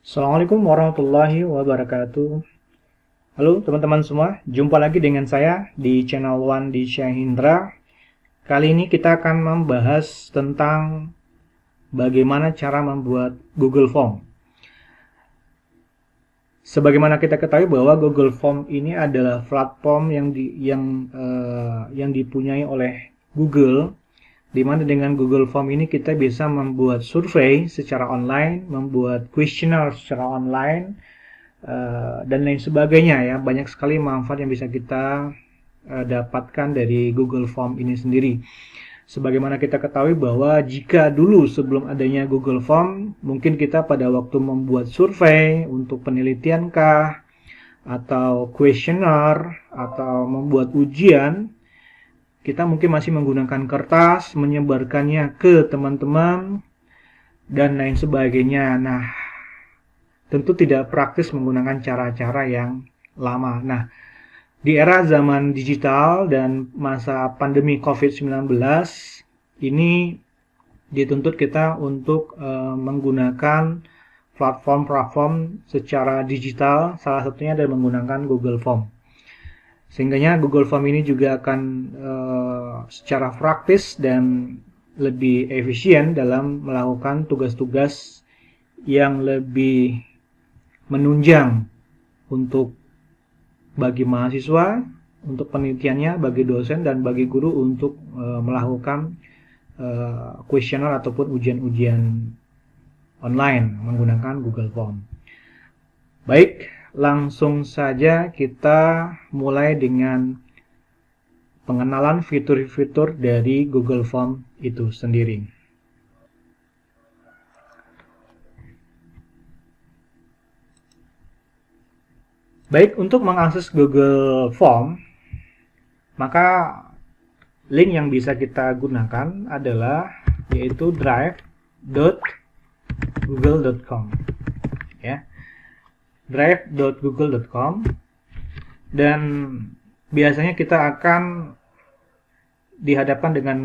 Assalamualaikum warahmatullahi wabarakatuh. Halo teman-teman semua, jumpa lagi dengan saya di channel One di Syahindra. Kali ini kita akan membahas tentang bagaimana cara membuat Google Form. Sebagaimana kita ketahui bahwa Google Form ini adalah platform yang dipunyai oleh Google, di mana dengan Google Form ini kita bisa membuat survei secara online, membuat kuesioner secara online, dan lain sebagainya ya. Banyak sekali manfaat yang bisa kita dapatkan dari Google Form ini sendiri. Sebagaimana kita ketahui bahwa jika dulu sebelum adanya Google Form, mungkin kita pada waktu membuat survei untuk penelitian kah, atau kuesioner, atau membuat ujian, kita mungkin masih menggunakan kertas, menyebarkannya ke teman-teman, dan lain sebagainya. Nah, tentu tidak praktis menggunakan cara-cara yang lama. Nah, di era zaman digital dan masa pandemi COVID-19 ini dituntut kita untuk menggunakan platform-platform secara digital, salah satunya adalah menggunakan Google Form. Sehingga Google Form ini juga akan secara praktis dan lebih efisien dalam melakukan tugas-tugas yang lebih menunjang untuk bagi mahasiswa, untuk penelitiannya, bagi dosen, dan bagi guru untuk melakukan kuesioner ataupun ujian-ujian online menggunakan Google Form. Baik, langsung saja kita mulai dengan pengenalan fitur-fitur dari Google Form itu sendiri. Baik, untuk mengakses Google Form, maka link yang bisa kita gunakan adalah yaitu drive.google.com ya. drive.google.com, dan biasanya kita akan dihadapkan dengan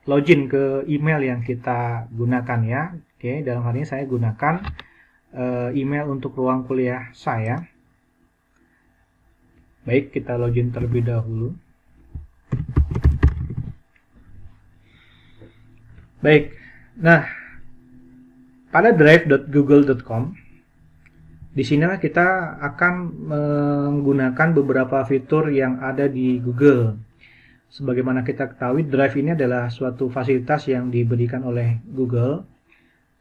login ke email yang kita gunakan ya. Oke, dalam hal ini saya gunakan email untuk ruang kuliah saya. Baik, kita login terlebih dahulu. Baik, nah pada drive.google.com di sinilah kita akan menggunakan beberapa fitur yang ada di Google. Sebagaimana kita ketahui, Drive ini adalah suatu fasilitas yang diberikan oleh Google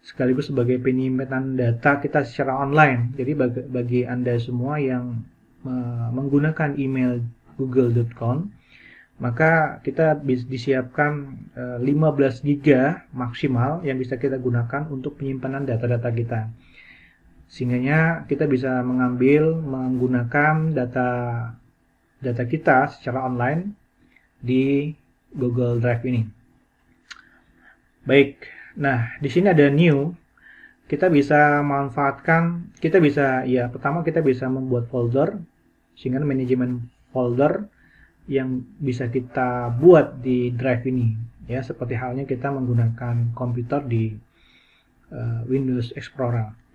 sekaligus sebagai penyimpanan data kita secara online. Jadi bagi Anda semua yang menggunakan email google.com, maka kita disiapkan 15 GB maksimal yang bisa kita gunakan untuk penyimpanan data-data kita. Sehingga kita bisa menggunakan data kita secara online di Google Drive ini. Baik, nah di sini ada new. Kita bisa manfaatkan, pertama kita bisa membuat folder, sehingga manajemen folder yang bisa kita buat di Drive ini, ya seperti halnya kita menggunakan komputer di Windows Explorer.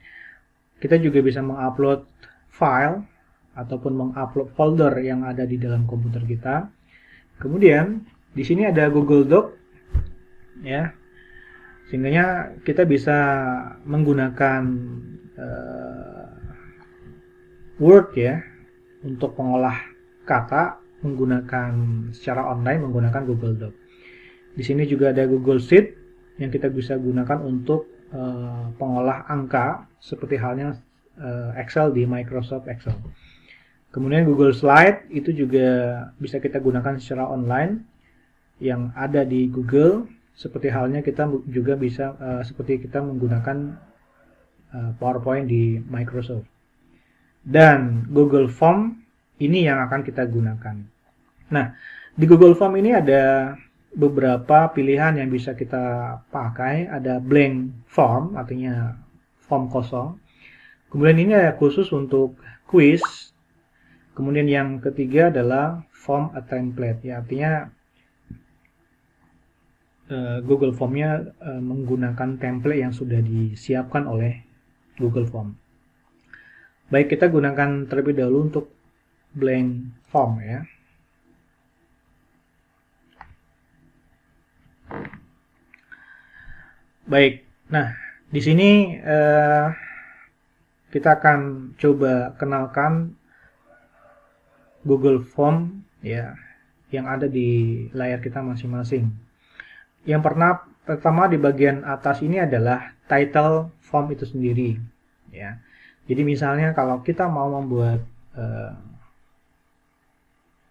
Kita juga bisa mengupload file ataupun mengupload folder yang ada di dalam komputer kita. Kemudian di sini ada Google Doc, ya, sehingga kita bisa menggunakan Word ya untuk pengolah kata menggunakan secara online menggunakan Google Doc. Di sini juga ada Google Sheet yang kita bisa gunakan untuk pengolah angka seperti halnya Excel di Microsoft Excel. Kemudian Google Slide itu juga bisa kita gunakan secara online yang ada di Google, seperti halnya kita juga bisa seperti kita menggunakan PowerPoint di Microsoft. Dan Google Form ini yang akan kita gunakan. Nah, di Google Form ini ada beberapa pilihan yang bisa kita pakai. Ada blank form, artinya form kosong. Kemudian ini ada khusus untuk quiz. Kemudian yang ketiga adalah form a template, ya artinya Google Formnya menggunakan template yang sudah disiapkan oleh Google Form. Baik, kita gunakan terlebih dahulu untuk blank form ya. Baik, nah di sini kita akan coba kenalkan Google Form ya yang ada di layar kita masing-masing. Yang pertama di bagian atas ini adalah title form itu sendiri ya. Jadi misalnya kalau kita mau membuat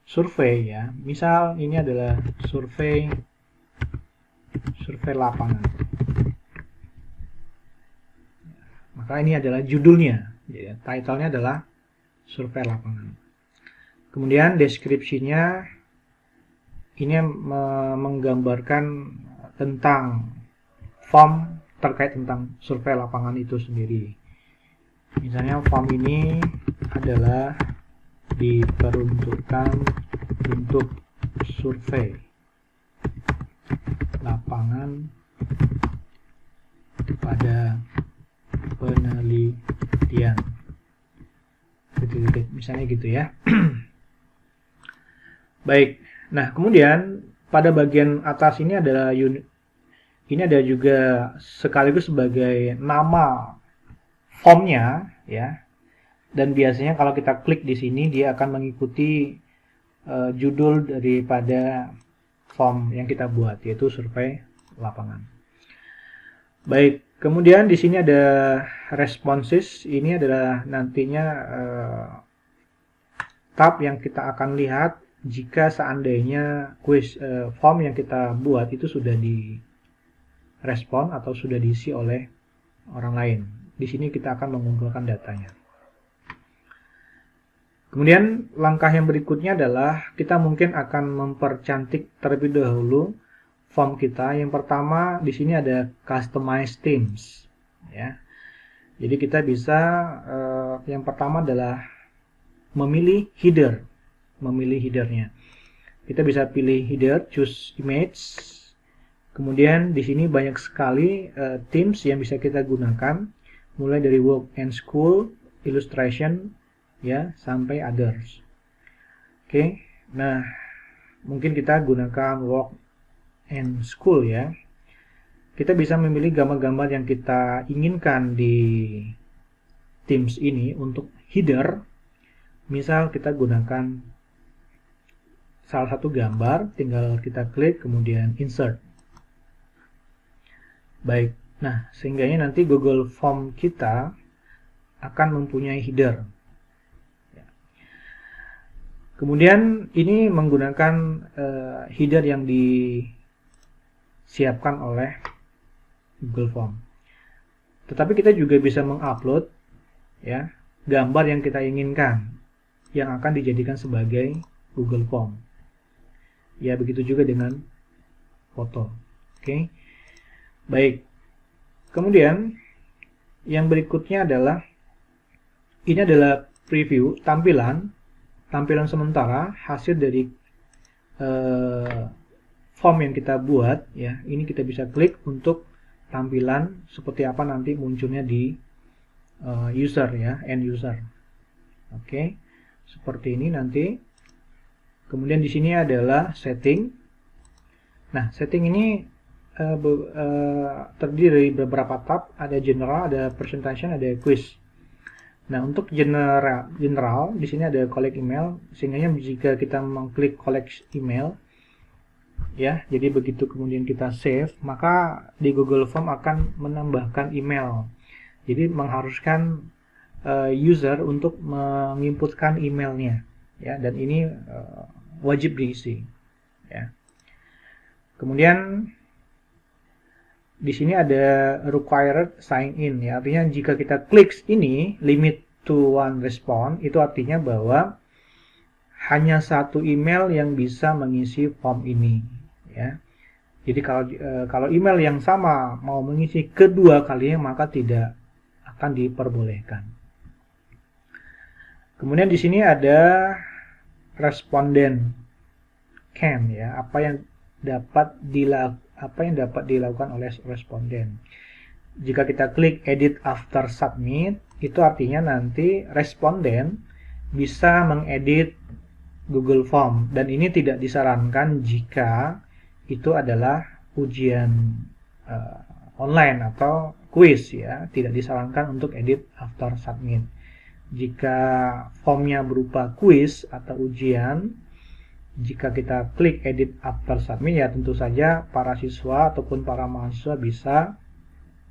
survei ya, misal ini adalah survei lapangan. Maka ini adalah judulnya, ya, title-nya adalah survei lapangan. Kemudian deskripsinya ini menggambarkan tentang form terkait tentang survei lapangan itu sendiri. Misalnya form ini adalah diperuntukkan untuk survei lapangan pada penelitian. Misalnya gitu ya. Baik. Nah, kemudian pada bagian atas ini adalah ini ada juga sekaligus sebagai nama formnya ya. Dan biasanya kalau kita klik di sini dia akan mengikuti judul daripada form yang kita buat, yaitu survei lapangan. Baik, kemudian di sini ada responses. Ini adalah nantinya tab yang kita akan lihat jika seandainya form yang kita buat itu sudah direspon atau sudah diisi oleh orang lain. Di sini kita akan mengumpulkan datanya. Kemudian langkah yang berikutnya adalah kita mungkin akan mempercantik terlebih dahulu form kita. Yang pertama di sini ada customize themes ya. Jadi kita bisa yang pertama adalah memilih headernya. Kita bisa pilih header, choose image. Kemudian di sini banyak sekali themes yang bisa kita gunakan, mulai dari work and school, illustration ya, sampai others. Oke. Nah, mungkin kita gunakan work and school ya. Kita bisa memilih gambar-gambar yang kita inginkan di themes ini untuk header. Misal kita gunakan salah satu gambar, tinggal kita klik kemudian insert. Baik. Nah, sehingganya nanti Google Form kita akan mempunyai header. Kemudian ini menggunakan header yang disiapkan oleh Google Form. Tetapi kita juga bisa mengupload ya gambar yang kita inginkan yang akan dijadikan sebagai Google Form. Ya, begitu juga dengan foto. Oke. Baik. Kemudian yang berikutnya adalah ini adalah preview tampilan sementara hasil dari form yang kita buat ya. Ini kita bisa klik untuk tampilan seperti apa nanti munculnya di user ya, end user. Oke. Seperti ini nanti. Kemudian di sini adalah setting. Nah, setting ini terdiri dari beberapa tab, ada general, ada presentation, ada quiz. Nah, untuk general di sini ada collect email, sehingga jika kita mengklik collect email ya, jadi begitu kemudian kita save, maka di Google Form akan menambahkan email. Jadi mengharuskan user untuk menginputkan emailnya ya, dan ini wajib diisi ya. Kemudian di sini ada required sign in ya, artinya jika kita klik ini limit to one response, itu artinya bahwa hanya satu email yang bisa mengisi form ini ya. Jadi kalau email yang sama mau mengisi kedua kalinya maka tidak akan diperbolehkan. Kemudian di sini ada responden can ya, apa yang dapat dilakukan oleh responden. jika kita klik edit after submit, itu artinya nanti responden bisa mengedit Google Form, dan ini tidak disarankan jika itu adalah ujian online atau quiz ya, tidak disarankan untuk edit after submit. Jika formnya berupa quiz atau ujian, jika kita klik edit after submit ya tentu saja para siswa ataupun para mahasiswa bisa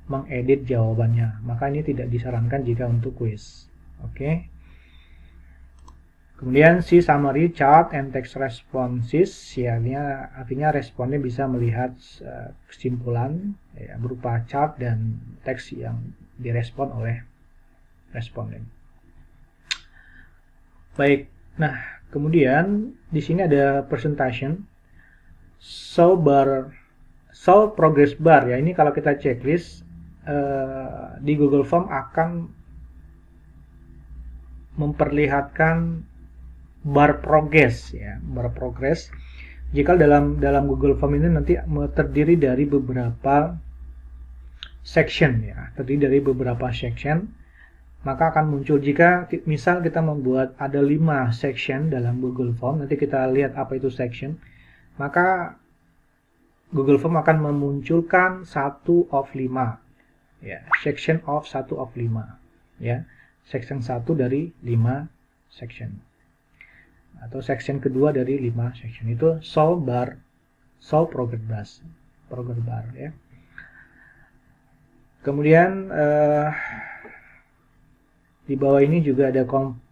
mengedit jawabannya. Maka ini tidak disarankan jika untuk quiz. Oke. Kemudian si summary chart and text responses, ya, artinya responnya bisa melihat kesimpulan ya, berupa chart dan teks yang direspon oleh responden. Baik, nah kemudian di sini ada presentation, show progress bar ya. Ini kalau kita checklist di Google Form akan memperlihatkan bar progress ya, bar progress. Jika dalam Google Form ini nanti terdiri dari beberapa section ya, maka akan muncul jika misal kita membuat ada 5 section dalam Google Form, nanti kita lihat apa itu section, maka Google Form akan memunculkan 1 of 5 ya, section of 1 of 5 ya, section 1 dari 5 section atau section kedua dari 5 section. Itu show progress bar ya. Kemudian di bawah ini juga ada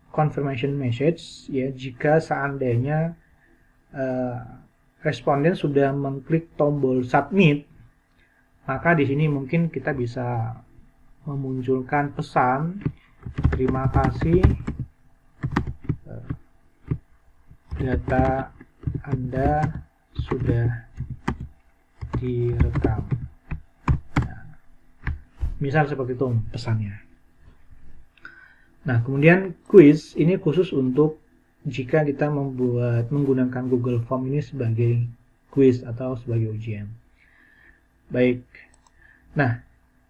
confirmation message ya, jika seandainya responden sudah mengklik tombol submit, maka di sini mungkin kita bisa memunculkan pesan terima kasih, data Anda sudah direkam. Nah, misal seperti itu pesannya. Nah, kemudian quiz ini khusus untuk jika kita menggunakan Google Form ini sebagai quiz atau sebagai ujian. Baik. Nah,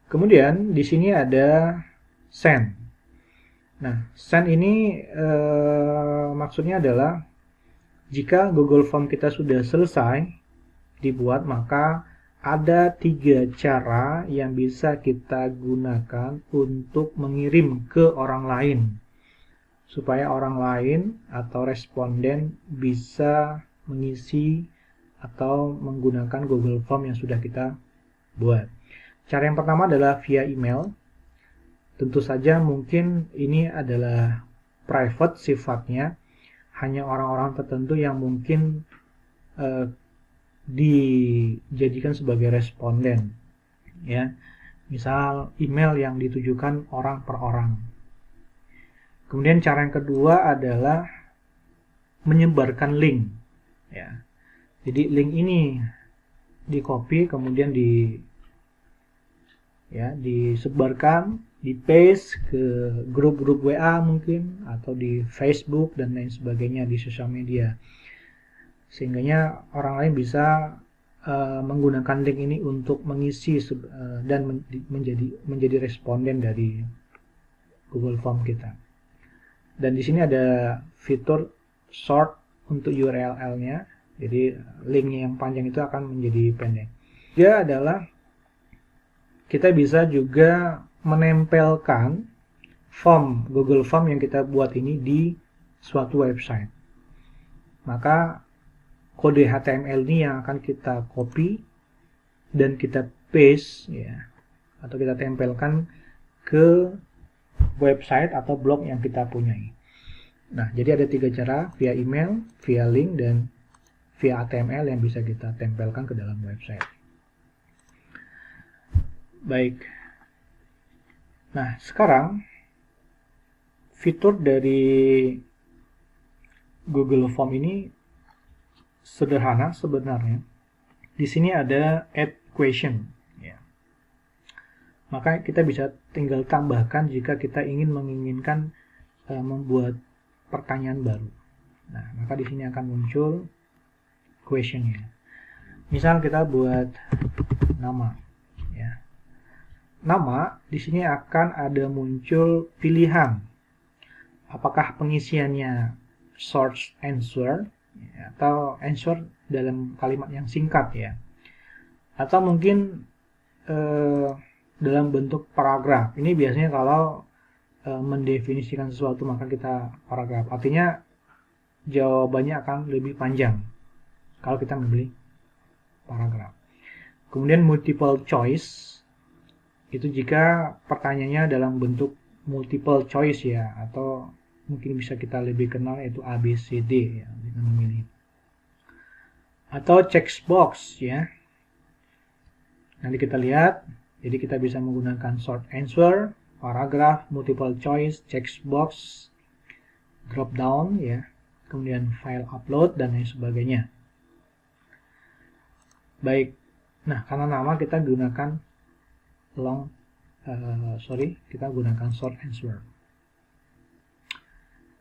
kemudian di sini ada send. Nah, send ini maksudnya adalah jika Google Form kita sudah selesai dibuat, maka ada 3 cara yang bisa kita gunakan untuk mengirim ke orang lain, supaya orang lain atau responden bisa mengisi atau menggunakan Google Form yang sudah kita buat. Cara yang pertama adalah via email. Tentu saja mungkin ini adalah private sifatnya, hanya orang-orang tertentu yang mungkin dijadikan sebagai responden ya, misal email yang ditujukan orang per orang. Kemudian cara yang kedua adalah menyebarkan link ya. Jadi link ini di copy kemudian disebarkan, di paste ke grup-grup WA mungkin, atau di Facebook dan lain sebagainya, di sosial media, sehingganya orang lain bisa menggunakan link ini untuk mengisi dan menjadi responden dari Google Form kita. Dan di sini ada fitur sort untuk URL-nya, jadi linknya yang panjang itu akan menjadi pendek. Dia adalah kita bisa juga menempelkan form Google Form yang kita buat ini di suatu website. Maka kode HTML ini yang akan kita copy dan kita paste ya, atau kita tempelkan ke website atau blog yang kita punyai. Nah, jadi ada 3 cara, via email, via link, dan via HTML yang bisa kita tempelkan ke dalam website. Baik. Nah, sekarang fitur dari Google Form ini sederhana sebenarnya. Di sini ada add question ya. Maka kita bisa tinggal tambahkan jika kita menginginkan membuat pertanyaan baru. Nah, maka di sini akan muncul questionnya. Misal kita buat nama ya. nama, di sini akan ada muncul pilihan. Apakah pengisiannya short answer atau answer dalam kalimat yang singkat ya. Atau mungkin dalam bentuk paragraf. Ini biasanya kalau mendefinisikan sesuatu maka kita paragraf. Artinya jawabannya akan lebih panjang kalau kita memilih paragraf. Kemudian multiple choice itu jika pertanyaannya dalam bentuk multiple choice ya, atau mungkin bisa kita lebih kenal yaitu A, B, C, D ya, dengan memilih. Atau checkbox ya. Nanti kita lihat, jadi kita bisa menggunakan short answer, paragraph, multiple choice, checkbox, drop down ya, kemudian file upload dan lain sebagainya. Baik, nah karena nama kita gunakan kita gunakan short answer.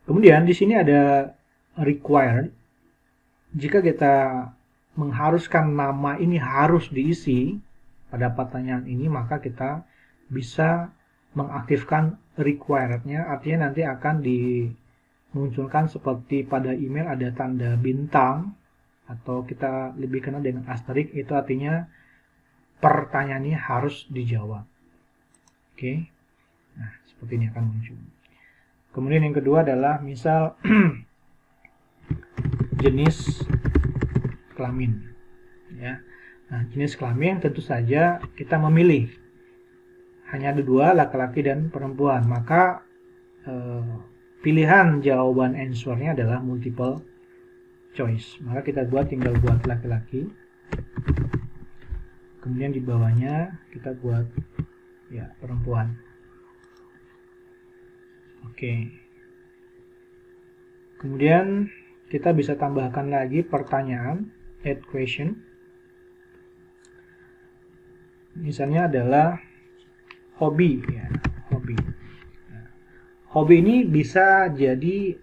Kemudian di sini ada required. Jika kita mengharuskan nama ini harus diisi pada pertanyaan ini, maka kita bisa mengaktifkan required-nya, artinya nanti akan dimunculkan seperti pada email ada tanda bintang, atau kita lebih kenal dengan asterisk, itu artinya pertanyaan ini harus dijawab. Oke, nah seperti ini akan muncul. Kemudian yang kedua adalah misal jenis kelamin ya. Nah, jenis kelamin tentu saja kita memilih hanya ada dua, laki-laki dan perempuan, maka pilihan jawaban answernya adalah multiple choice. Maka kita tinggal buat laki-laki, kemudian di bawahnya kita buat ya perempuan. Oke. Kemudian kita bisa tambahkan lagi pertanyaan, add question. Misalnya adalah hobi ya, hobi. Nah, hobi ini bisa jadi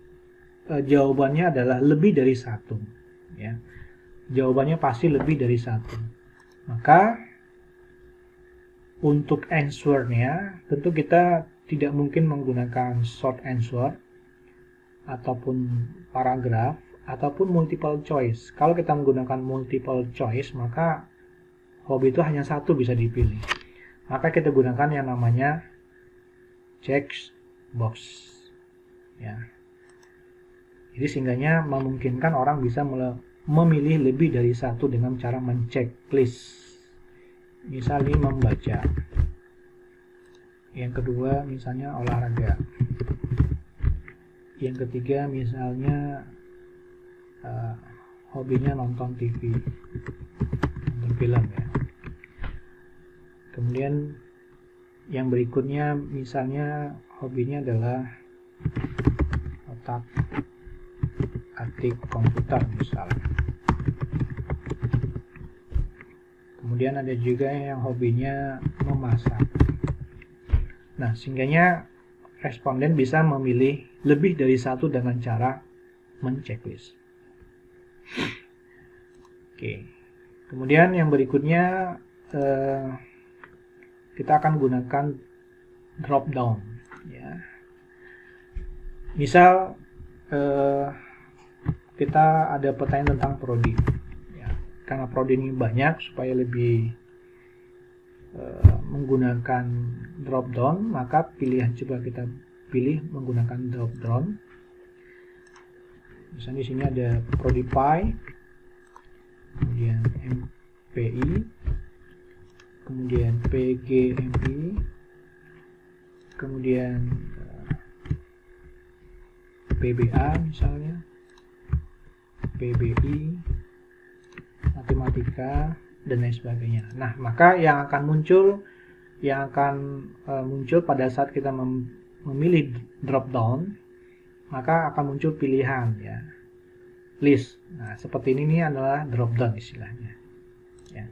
jawabannya adalah lebih dari satu ya. Jawabannya pasti lebih dari satu. Maka untuk answernya tentu kita tidak mungkin menggunakan short answer ataupun paragraf ataupun multiple choice. Kalau kita menggunakan multiple choice, maka hobi itu hanya satu bisa dipilih. Maka kita gunakan yang namanya checkbox ya. Jadi sehingganya memungkinkan orang bisa memilih lebih dari satu dengan cara menceklis. Misalnya membaca. Yang kedua misalnya olahraga. Yang ketiga misalnya hobinya nonton TV, nonton film ya. Kemudian yang berikutnya misalnya hobinya adalah otak atik komputer misalnya. Kemudian ada juga yang hobinya memasak. Nah, sehingganya responden bisa memilih lebih dari satu dengan cara menceklis. Oke. Kemudian yang berikutnya kita akan gunakan drop down ya. Misal kita ada pertanyaan tentang prodi ya. Karena prodi ini banyak, supaya lebih menggunakan drop down, maka pilihan coba kita pilih menggunakan drop down. Misalnya di sini ada prodi Pi, kemudian MPI, kemudian PGMI, kemudian PBA misalnya, PBI, matematika dan lain sebagainya. Nah, maka yang akan muncul pada saat kita memilih drop down, maka akan muncul pilihan ya, list. Nah, seperti ini adalah drop down istilahnya ya.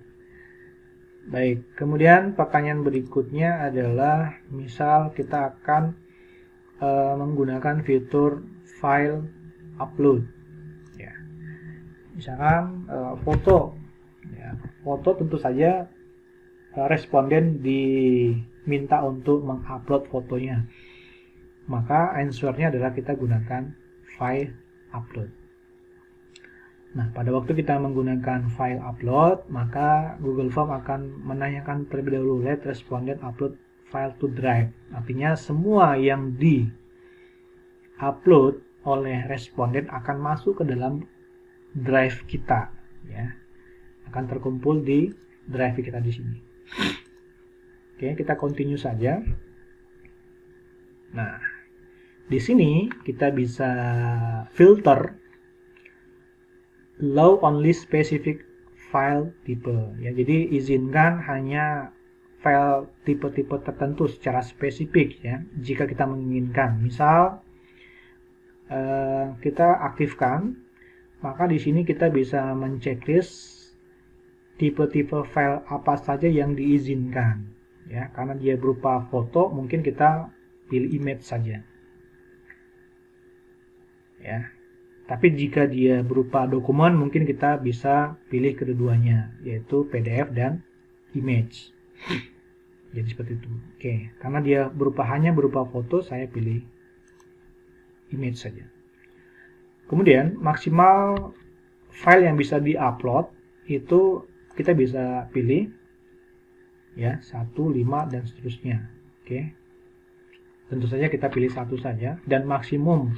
Baik, kemudian pertanyaan berikutnya adalah misal kita akan menggunakan fitur file upload ya. Misalkan foto ya. Foto tentu saja responden minta untuk mengupload fotonya. Maka answernya adalah kita gunakan file upload. Nah, pada waktu kita menggunakan file upload, maka Google Form akan menanyakan terlebih dahulu, let respondent upload file to drive. Artinya semua yang di-upload oleh responden akan masuk ke dalam drive kita, ya. Akan terkumpul di drive kita di sini. Oke, kita continue saja. Nah, di sini kita bisa filter allow only specific file type, ya. Jadi izinkan hanya file tipe-tipe tertentu secara spesifik, ya, jika kita menginginkan. Misal kita aktifkan, maka di sini kita bisa menceklis tipe-tipe file apa saja yang diizinkan, ya. Karena dia berupa foto, mungkin kita pilih image saja, ya. Tapi jika dia berupa dokumen, mungkin kita bisa pilih kedua-duanya, yaitu PDF dan image. Jadi seperti itu. Oke, karena dia hanya berupa foto, saya pilih image saja. Kemudian maksimal file yang bisa di-upload itu kita bisa pilih, ya, 1, 5 dan seterusnya. Oke. Tentu saja kita pilih 1 saja, dan maksimum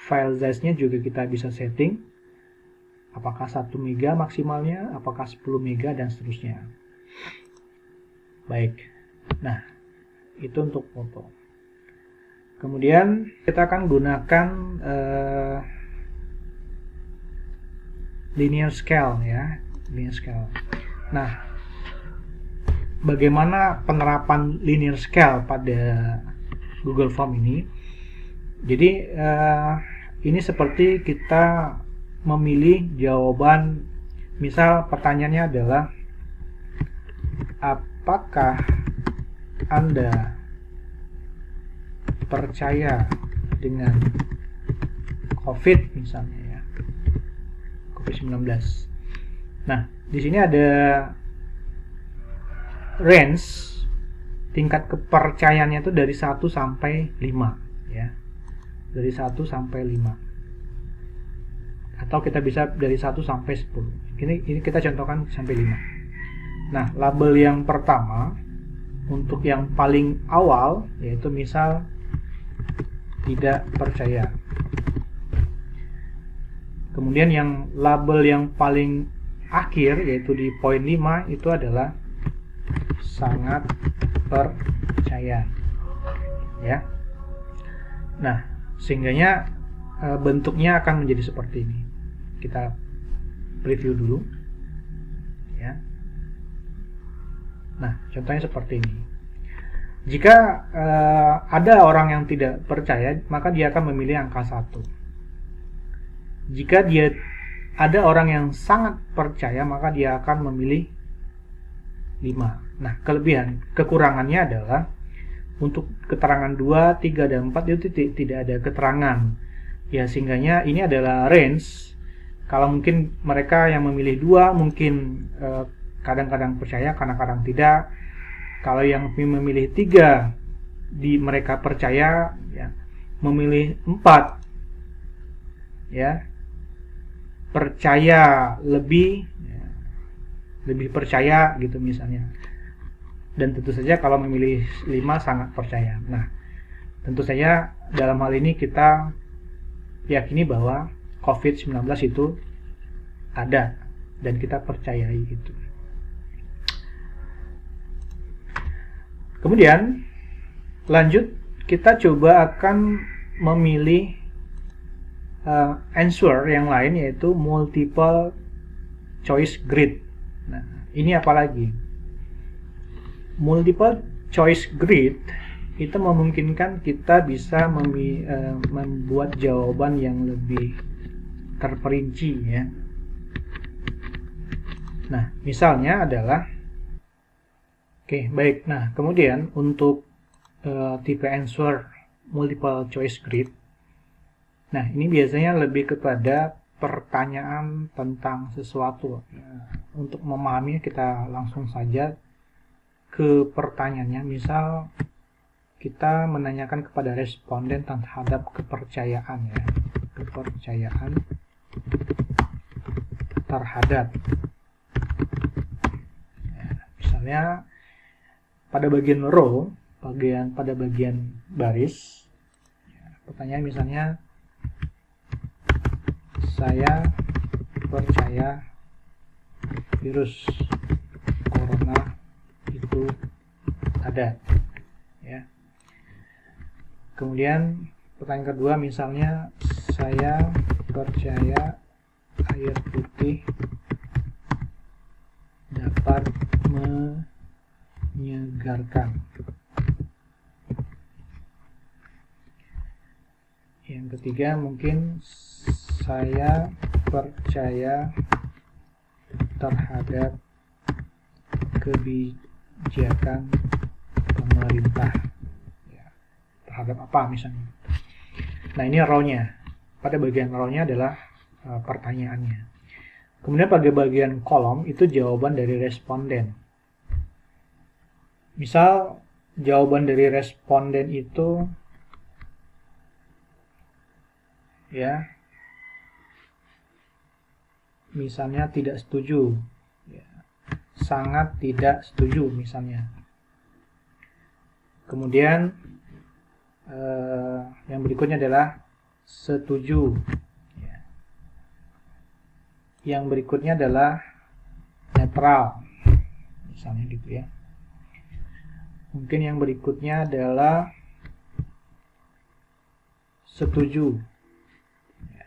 file size-nya juga kita bisa setting. Apakah 1 MB maksimalnya, apakah 10 MB dan seterusnya. Baik. Nah, itu untuk foto. Kemudian kita akan gunakan linear scale, ya, linear scale. Nah, bagaimana penerapan linear scale pada Google Form ini? Jadi ini seperti kita memilih jawaban. Misal pertanyaannya adalah, apakah Anda percaya dengan COVID misalnya, ya, COVID-19. Nah, di sini ada range tingkat kepercayaannya itu dari 1 sampai 5, ya. Dari 1 sampai 5. Atau kita bisa dari 1 sampai 10. Ini kita contohkan sampai 5. Nah, label yang pertama untuk yang paling awal, yaitu misal tidak percaya. Kemudian yang label yang paling akhir, yaitu di poin 5, itu adalah sangat percaya, ya. Nah, sehingganya bentuknya akan menjadi seperti ini. Kita preview dulu, ya. Nah, contohnya seperti ini. Jika ada orang yang tidak percaya, maka dia akan memilih angka 1. Jika dia ada orang yang sangat percaya, maka dia akan memilih 5. Nah, kekurangannya adalah untuk keterangan 2, 3, dan 4 itu tidak ada keterangan. Ya, sehingganya ini adalah range. Kalau mungkin mereka yang memilih 2 mungkin kadang-kadang percaya, kadang-kadang tidak. Kalau yang memilih 3 mereka percaya, ya. Memilih 4, ya, percaya lebih, ya, lebih percaya gitu misalnya. Dan tentu saja kalau memilih 5 sangat percaya. Nah, tentu saja dalam hal ini kita yakini bahwa COVID-19 itu ada dan kita percayai itu. Kemudian lanjut, kita coba akan memilih answer yang lain, yaitu multiple choice grid. Nah, ini apa lagi? Multiple choice grid itu memungkinkan kita bisa membuat jawaban yang lebih terperinci, ya. Nah, misalnya adalah, oke, baik. Nah, kemudian untuk tipe answer multiple choice grid, nah ini biasanya lebih kepada pertanyaan tentang sesuatu. Untuk memahaminya kita langsung saja ke pertanyaannya. Misal kita menanyakan kepada responden terhadap kepercayaan ya, kepercayaan terhadap ya, misalnya pada bagian row, pada bagian baris ya, pertanyaan misalnya, saya percaya virus corona itu ada ya. Kemudian pertanyaan kedua misalnya, saya percaya air putih dapat menyegarkan. Yang ketiga mungkin, saya percaya terhadap kebijakan pemerintah ya, terhadap apa misalnya. Nah, ini row-nya. Pada bagian row-nya adalah pertanyaannya. Kemudian pada bagian kolom itu jawaban dari responden. Misal jawaban dari responden itu ya, misalnya tidak setuju ya, sangat tidak setuju misalnya. Kemudian yang berikutnya adalah setuju ya. Yang berikutnya adalah netral misalnya gitu ya. Mungkin yang berikutnya adalah setuju ya.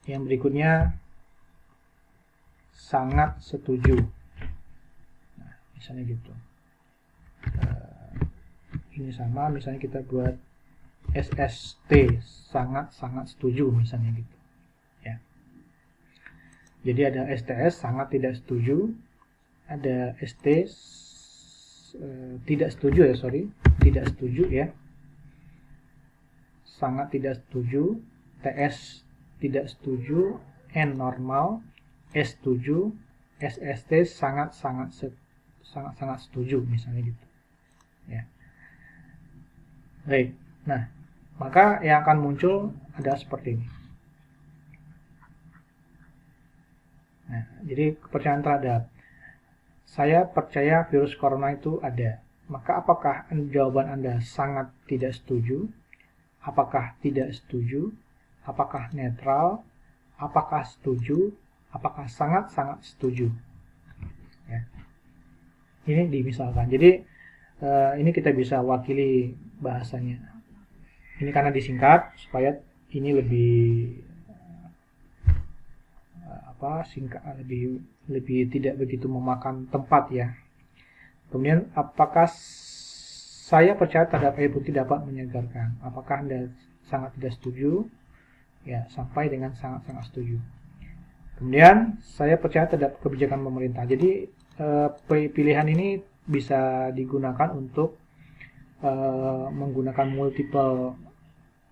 Yang berikutnya sangat setuju. Nah, misalnya gitu. Ini sama, misalnya kita buat SST, sangat-sangat setuju misalnya gitu ya. Jadi ada STS, sangat tidak setuju, ada ST tidak setuju ya, tidak setuju ya, sangat tidak setuju, TS tidak setuju, N normal, S setuju, SST sangat-sangat setuju misalnya gitu ya. Baik, nah maka yang akan muncul adalah seperti ini. Nah, jadi kepercayaan terhadap, saya percaya virus corona itu ada. Maka apakah jawaban Anda sangat tidak setuju? Apakah tidak setuju? Apakah netral? Apakah setuju? Apakah sangat-sangat setuju? Ya. Ini dimisalkan. Jadi ini kita bisa wakili bahasanya. Ini karena disingkat supaya ini lebih singkat, lebih tidak begitu memakan tempat ya. Kemudian apakah saya percaya terhadap air putih dapat menyegarkan? Apakah Anda sangat tidak setuju? Ya, sampai dengan sangat-sangat setuju. Kemudian saya percaya terhadap kebijakan pemerintah. Jadi pilihan ini bisa digunakan untuk menggunakan multiple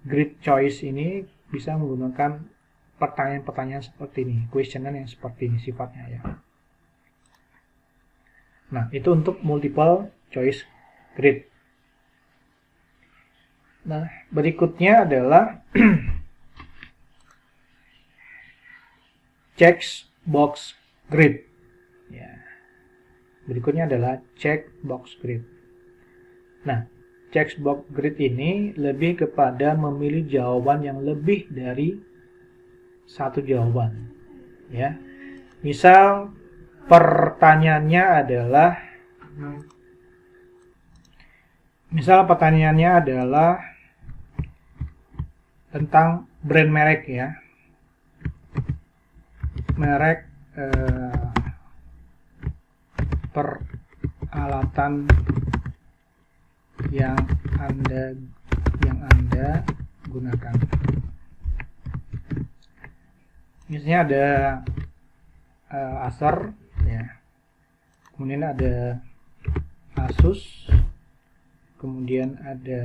grid choice. Ini bisa menggunakan pertanyaan-pertanyaan seperti ini, questionnaire yang seperti ini sifatnya ya. Nah, itu untuk multiple choice grid. Nah, berikutnya adalah checkbox grid. Ya. Berikutnya adalah checkbox grid. Nah, checkbox grid ini lebih kepada memilih jawaban yang lebih dari satu jawaban. Ya. Misal pertanyaannya adalah tentang brand merek ya. Merek peralatan yang Anda gunakan. Misalnya ada Acer ya. Kemudian ada Asus. Kemudian ada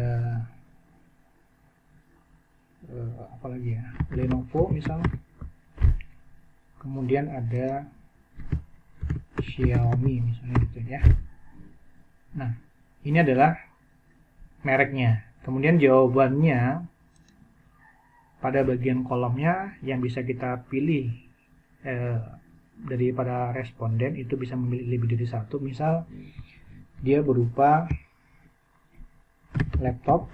apa lagi ya? Lenovo misal. Kemudian ada Xiaomi misalnya gitu ya. Nah, ini adalah mereknya. Kemudian jawabannya pada bagian kolomnya yang bisa kita pilih daripada responden itu bisa memilih lebih dari satu. Misal dia berupa laptop,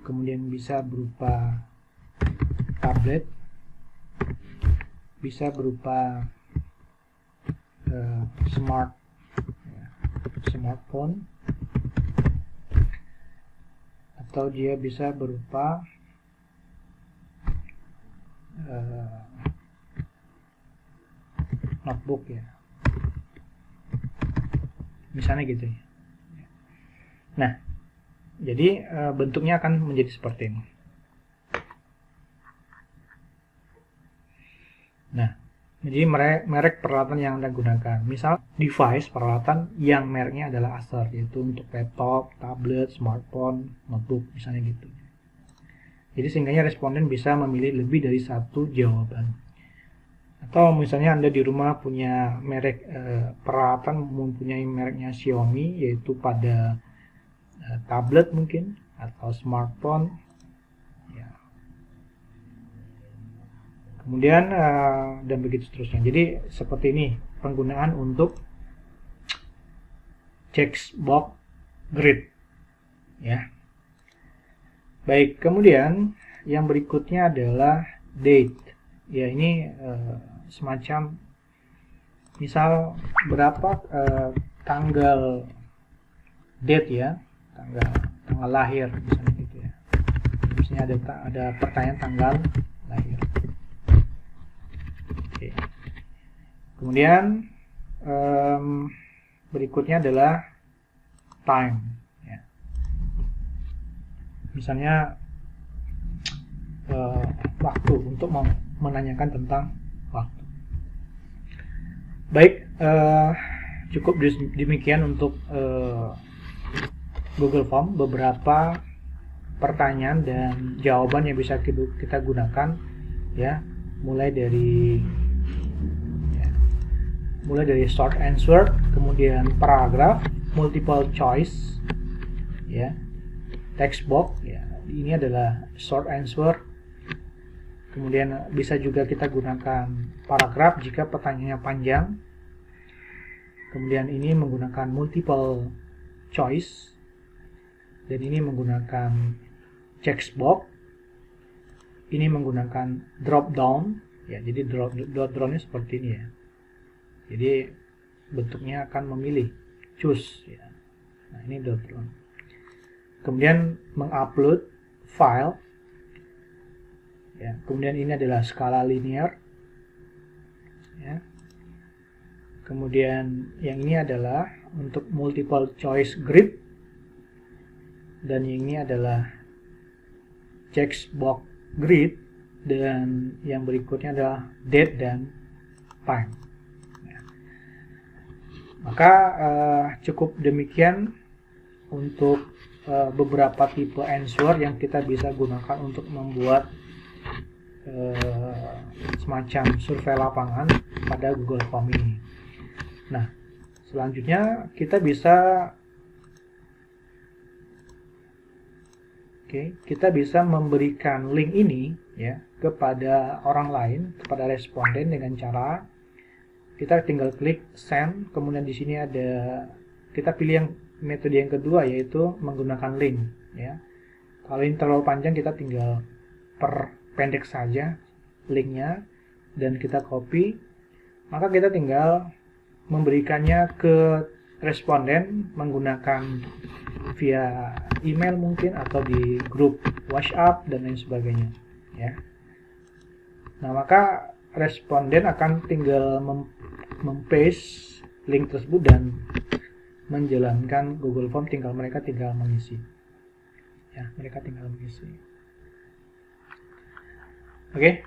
kemudian bisa berupa tablet, bisa berupa smartphone, atau dia bisa berupa notebook ya, misalnya gitu ya. Nah, jadi bentuknya akan menjadi seperti ini. Nah, jadi merek peralatan yang Anda gunakan. Misal device peralatan yang mereknya adalah Acer, yaitu untuk laptop, tablet, smartphone, notebook, misalnya gitu. Jadi sehingga responden bisa memilih lebih dari satu jawaban. Atau misalnya Anda di rumah punya merek peralatan, mempunyai mereknya Xiaomi, yaitu pada tablet mungkin, atau smartphone. Ya. Kemudian dan begitu seterusnya. Jadi seperti ini penggunaan untuk checkbox grid. Ya. Baik, kemudian yang berikutnya adalah date. Ya, ini semacam misal berapa tanggal date ya, tanggal lahir misalnya gitu ya. Misalnya ada pertanyaan tanggal lahir. Oke. Kemudian berikutnya adalah time ya. Misalnya waktu, untuk menanyakan tentang waktu. Baik, cukup demikian untuk Google Form, beberapa pertanyaan dan jawaban yang bisa kita gunakan ya, mulai dari short answer, kemudian paragraph, multiple choice ya, text box ya, ini adalah short answer. Kemudian bisa juga kita gunakan paragraph jika pertanyaannya panjang. Kemudian ini menggunakan multiple choice, dan ini menggunakan text box. Ini menggunakan drop down ya, jadi drop down-nya seperti ini ya. Jadi bentuknya akan memilih, choose ya. Nah, ini drop down. Kemudian mengupload file ya. Kemudian ini adalah skala linear ya. Kemudian yang ini adalah untuk multiple choice grid, dan yang ini adalah checkbox grid, dan yang berikutnya adalah date dan time ya. Maka cukup demikian untuk beberapa tipe answer yang kita bisa gunakan untuk membuat semacam survei lapangan pada Google Form ini. Nah, selanjutnya kita bisa memberikan link ini ya kepada orang lain, kepada responden, dengan cara kita tinggal klik send. Kemudian di sini ada, kita pilih yang metode yang kedua, yaitu menggunakan link ya. Kalau ini terlalu panjang, kita tinggal perpendek saja linknya dan kita copy. Maka kita tinggal memberikannya ke responden menggunakan via email mungkin, atau di grup WhatsApp dan lain sebagainya ya. Nah, maka responden akan tinggal paste link tersebut dan menjalankan Google Form, mereka tinggal mengisi ya, Oke.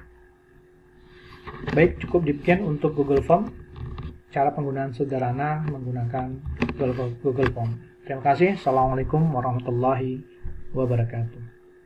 Baik, cukup demikian untuk Google Form, cara penggunaan sederhana menggunakan Google Form. Terima kasih. Assalamualaikum warahmatullahi wabarakatuh.